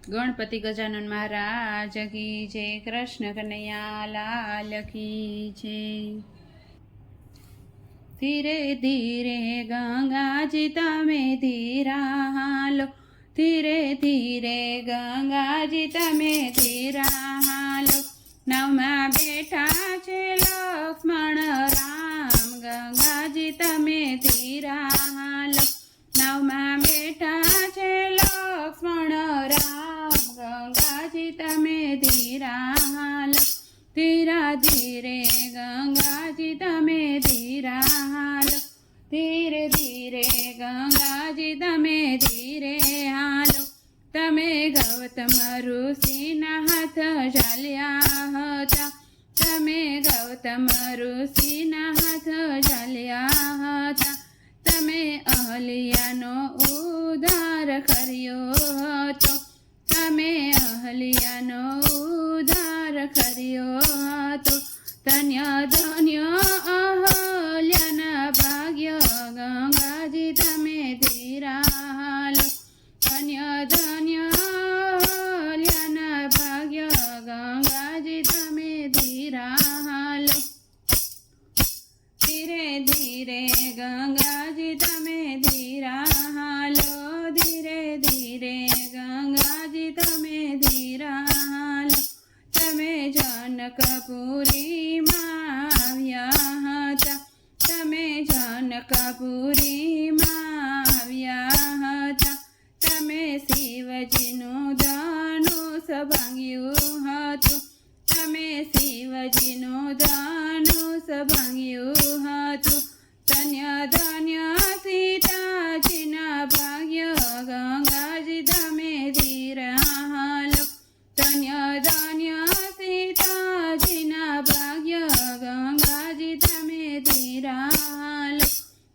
ગણપતિ ગજાનન મહારાજ કી જય, કૃષ્ણ કનૈયા લાલ કી જય। ધીરે ધીરે ગંગાજી તમે ધીરા હાલો, ધીરે ધીરે ગંગાજી તમે ધીરા હાલો। નવમાં બેઠા છે લક્ષ્મણ રામ, ગંગાજી તમે ધીરા હાલો। નવમાં બેઠા છે લક્ષ્મણ રામ, ગંગાજી તમે ધીરા હાલો। ધીરા ધીરે ગંગાજી તમે ધીરા હાલો, ધીરે ધીરે ગંગાજી તમે ધીરે હાલો। તમે ગૌતમ ઋષિના હાથ ઝાલ્યા હતા, તમે ગૌતમ ઋષિના હાથ ઝાલ્યા હતા। તમે અહલ્યાનો ઉદ્ધાર કર્યો હતો, તમે અહલ્યાનો ઉદ્ધાર કર્યો હતો। ધન્ય ધન્ય અહલ્યાના ભાગ્ય, ગંગાજી તમે ધીરા હાલો। ધન્ય ધન્ય અહલ્યાના ભાગ્ય, ગંગાજી તમે ધીરા હાલો। ધીરે ધીરે ગંગાજી તમે ધીરા હાલો, ધીરે ધીરે ગંગાજી તમે ધીરા હાલો। તમે જનકપુરીમાં આવ્યા હતા, તમે જનકપુરીમાં આવ્યા હતા। તમે શિવજીનું ધનુષ ભાંગ્યું હતું, તમે શિવજીનું ધનુષ ભાંગ્યું હતું। ધન્ય ધન્ય સીતાજીના ભાગ્ય, ગંગાજી તમે ધીરા હાલો। ધન્ય ધન્ય સીતાજીના ભાગ્ય, ગંગાજી તમે ધીરા હાલો।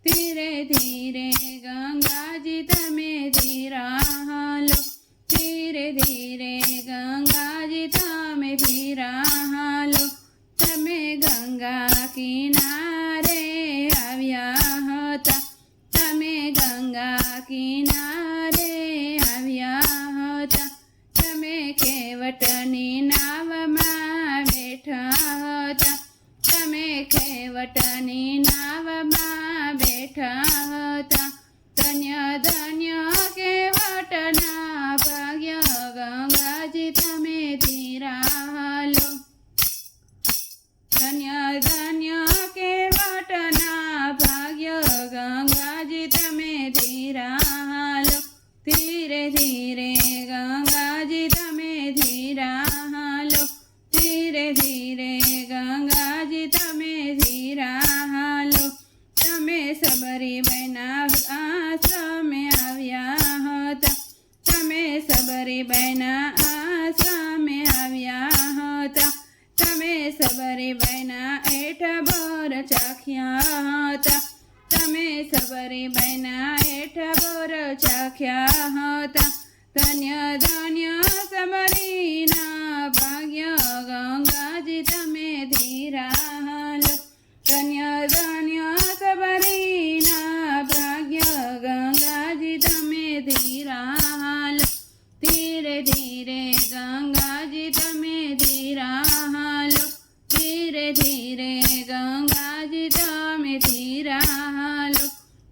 ધીરે ધીરે ગંગાજી તમે ધીરા હાલો, ધીરે ધીરે ગંગાજી તમે ધીરા હાલો। તમે ગંગા કિનારે આવ્યા હતા, તમે ગંગા કિનારે આવ્યા હતા। તમે ખેવટની નાવમાં બેઠા હતા, તમે ખેવટની નાવમાં બેઠા હતા। ધન્ય ધન્ય ખેવટના ભાગ્ય, ગંગાજી તમે ધીરા હાલો। ધન્ય ધન્ય ખેવટના ભાગ્ય, ગંગાજી તમે ધીરા હાલો। ધીરે ધીરે ગંગાજી તમે ધીરા હાલો, ધીરે ધીરે ગંગાજી તમે ધીરા હાલો। તમે સબરીબાઈના આશ્રમે આવ્યા હતા, તમે સબરીબાઈના આશ્રમે આવ્યા હતા। તમે સબરીબાઈના એઠભર ચાખ્યા હતા, તમે સબરીબાઈના એઠભર ચાખ્યા હતા। ધન્ય ધન્ય સબરીના ભાગ્ય, ગંગાજી તમે ધીરા હાલો। ધન્ય ધન્ય સબરીના ભાગ્ય, ગંગાજી તમે ધીરા હાલો। ધીરે ધીરે ગંગાજી તમે ધીરા હાલો, ધીરે ધીરે ગંગાજી તમે ધીરા હાલો।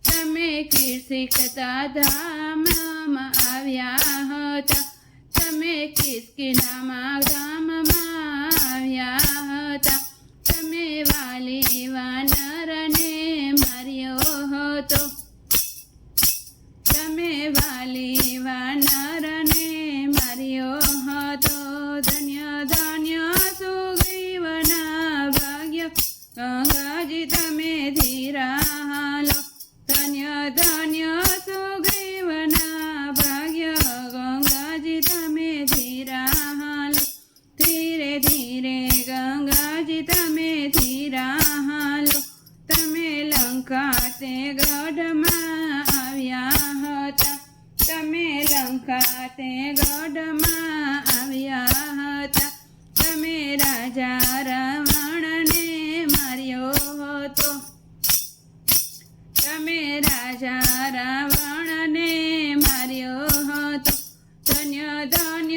તમે કીર્તિકતા ધામમાં આવ્યા હતા, તમે કિસ્કિનામાં ધામમાં આવ્યા હતા। તમે વાલી વાનરને માર્યો હતો, તમે વાલી વાનરને માર્યો હતો। ધન્ય ધન્ય સુગ્રીવના ભાગ્ય, ગંગાજી તમે ધીરા હાલો। ધન્ય ધન્ય સુગ્રીવના ભાગ્ય, ગંગાજી તમે ધીરા હાલો। ધીરે ધીરે ગંગાજી તમે ધીરા હાલો। તમે લંકા તે ગઢમાં આવ્યા હતા, તમે લંકા તે ગઢમાં આવ્યા હતા। તમે રાજા રાવણને માર્યો હતો, તમે રાજા રાવણને માર્યો હતો। ધન્ય ધન્ય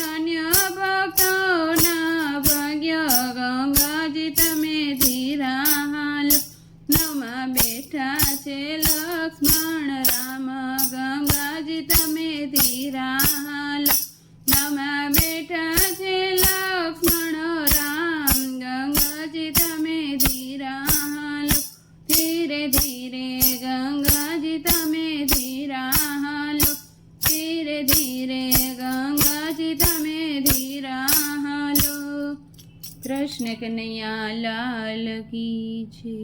ધન્ય ભક્તોના ભાગ્ય ગંગાજી તમે ધીરા હાલો નવમાં બેઠા છે લક્ષ્મણ રામ ગંગાજી તમે ધીરા હાલો નવમાં બેઠા છે લક્ષ્મણ રામ ગંગાજી તમે ધીરા હાલો ધીરે ધીરે ગંગાજી તમે ધીરા હાલો ધીરે ધીરે ગંગાજી તમે ધીરા હાલો કૃષ્ણ કનૈયા લાલ કી છે।